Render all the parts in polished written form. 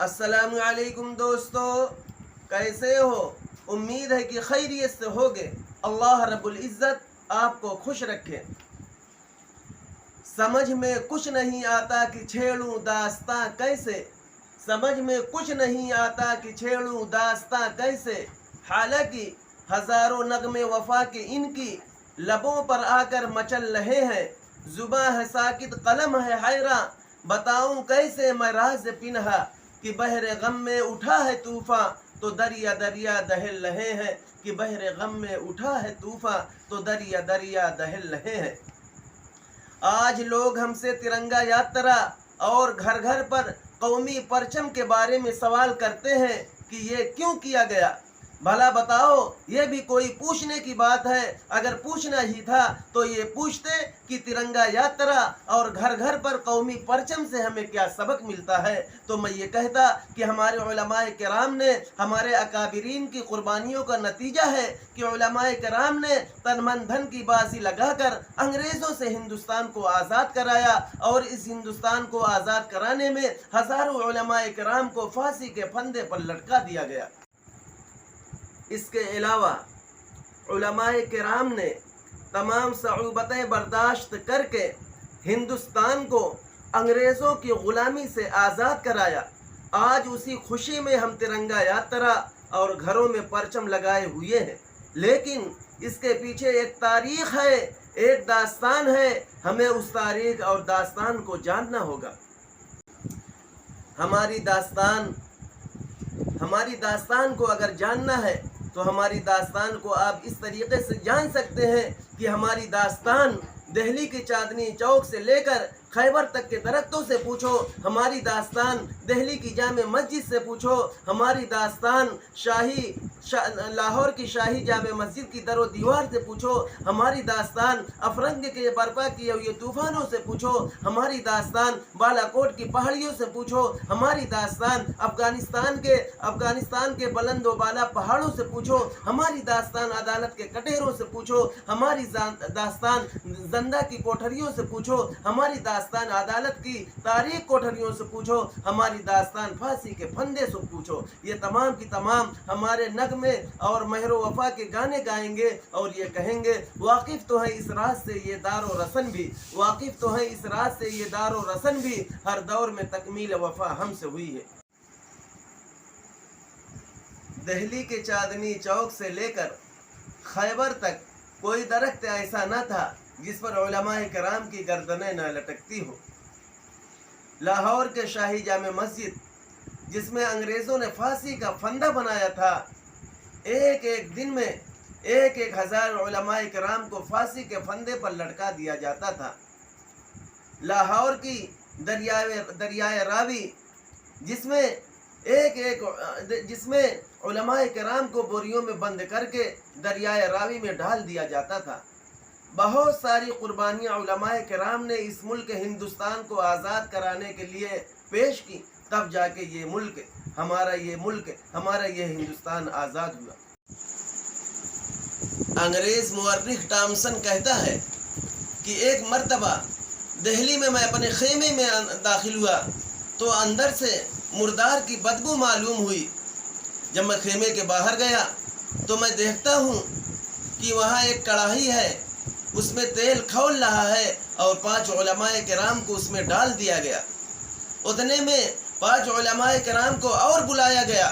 अस्सलाम वालेकुम दोस्तों, कैसे हो? उम्मीद है कि खैरियत से होगे। अल्लाह रब्बुल इज़्ज़त आपको खुश रखे। समझ में कुछ नहीं आता कि छेड़ूं दास्तां कैसे, समझ में कुछ नहीं आता कि छेड़ूं दास्तां कैसे। हालांकि हज़ारों नगमे वफा के इनकी लबों पर आकर मचल रहे हैं। जुबां है साकित, कलम है हैरां, बताऊं कैसे मैं राज पिन्हा कि बहरे गम में उठा है तूफान तो दरिया दरिया दहल रहे हैं, कि बहरे गम में उठा है तूफान तो दरिया दरिया दहल रहे हैं। आज लोग हमसे तिरंगा यात्रा और घर घर पर कौमी परचम के बारे में सवाल करते हैं कि ये क्यों किया गया। भला बताओ, ये भी कोई पूछने की बात है? अगर पूछना ही था तो ये पूछते कि तिरंगा यात्रा और घर घर पर कौमी परचम से हमें क्या सबक मिलता है। तो मैं ये कहता कि हमारे उलमाए किराम ने, हमारे अकाबिरीन की कुर्बानियों का नतीजा है कि उलमाए किराम ने तन मन धन की बाजी लगाकर अंग्रेज़ों से हिंदुस्तान को आज़ाद कराया, और इस हिंदुस्तान को आज़ाद कराने में हज़ारों उलमाए किराम को फांसी के फंदे पर लटका दिया गया। इसके अलावा उलमाए किराम ने तमाम सऊबतें बर्दाश्त करके हिंदुस्तान को अंग्रेज़ों की ग़ुलामी से आज़ाद कराया। आज उसी खुशी में हम तिरंगा यात्रा और घरों में परचम लगाए हुए हैं, लेकिन इसके पीछे एक तारीख़ है, एक दास्तान है। हमें उस तारीख़ और दास्तान को जानना होगा। हमारी दास्तान को अगर जानना है तो हमारी दास्तान को आप इस तरीके से जान सकते हैं कि हमारी दास्तान दिल्ली की चांदनी चौक से लेकर खैबर तक के दरख्तों से पूछो, हमारी दास्तान दिल्ली की जामे मस्जिद से पूछो, हमारी दास्तान लाहौर की शाही जामे मस्जिद की दरो दीवार से पूछो, हमारी दास्तान अफरंग के बर्पा किए हुए तूफानों से पूछो, हमारी दास्तान बालाकोट की पहाड़ियों से पूछो, हमारी दास्तान अफगानिस्तान के बुलंद व बाला पहाड़ों से पूछो, हमारी दास्तान अदालत के कटेरों से पूछो, हमारी दास्तान जंदा की कोठरियों से पूछो, हमारी दास्तान अदालत की तारीख कोठरियों से पूछो, हमारी दास्तान फांसी के फंदे से पूछो। ये तमाम की तमाम हमारे नगमे और महरो वफा के गाने गाएंगे और ये कहेंगे, वाकिफ तो है इस राज से ये दारो रसन भी, वाकिफ तो है इस राज से ये दारो रसन भी, हर दौर में तकमील वफा हमसे हुई है। दिल्ली के चांदनी चौक से लेकर खैबर तक कोई दरख्त ऐसा न था जिस पर उलमाए किराम की गर्दनें न लटकती हो। लाहौर के शाही जामे मस्जिद, जिसमें अंग्रेज़ों ने फांसी का फंदा बनाया था, एक एक दिन में एक एक हज़ार उलमाए किराम को फांसी के फंदे पर लटका दिया जाता था। लाहौर की दरियाए रावी, जिसमें उलमाए किराम को बोरियों में बंद करके दरियाए रावी में डाल दिया जाता था। बहुत सारी कुर्बानियाँ उलमाए किराम ने इस मुल्क हिंदुस्तान को आज़ाद कराने के लिए पेश की, तब जाके ये हिंदुस्तान आज़ाद हुआ। अंग्रेज़ मुअर्रिख टॉमसन कहता है कि एक मर्तबा दिल्ली में मैं अपने खेमे में दाखिल हुआ तो अंदर से मुर्दार की बदबू मालूम हुई। जब मैं खेमे के बाहर गया तो मैं देखता हूँ कि वहाँ एक कढ़ाई है, उसमें तेल खौल रहा है और 5 उलमाए किराम को उसमें डाल दिया गया। उतने में 5 उलमाए किराम को और बुलाया गया।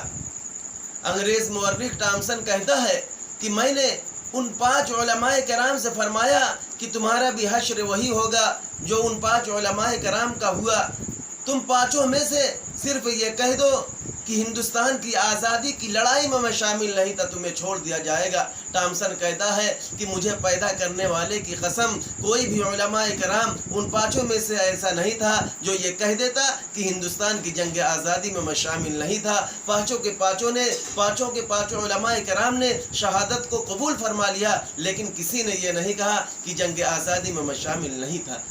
अंग्रेज़ मुअर्रिख टॉमसन कहता है कि मैंने उन 5 उलमाए किराम से फरमाया कि तुम्हारा भी हश्र वही होगा जो उन 5 उलमाए किराम का हुआ। तुम 5 में से सिर्फ ये कह दो कि हिंदुस्तान की आज़ादी की लड़ाई में मैं शामिल नहीं था, तुम्हें छोड़ दिया जाएगा। टॉमसन कहता है कि मुझे पैदा करने वाले की कसम, कोई भी उलमाए किराम उन 5 में से ऐसा नहीं था जो ये कह देता कि हिंदुस्तान की जंग आज़ादी में मैं शामिल नहीं था। 5 के 5 उलमाए किराम ने शहादत को कबूल फरमा लिया, लेकिन किसी ने ये नहीं कहा कि जंग आज़ादी में मैं शामिल नहीं था।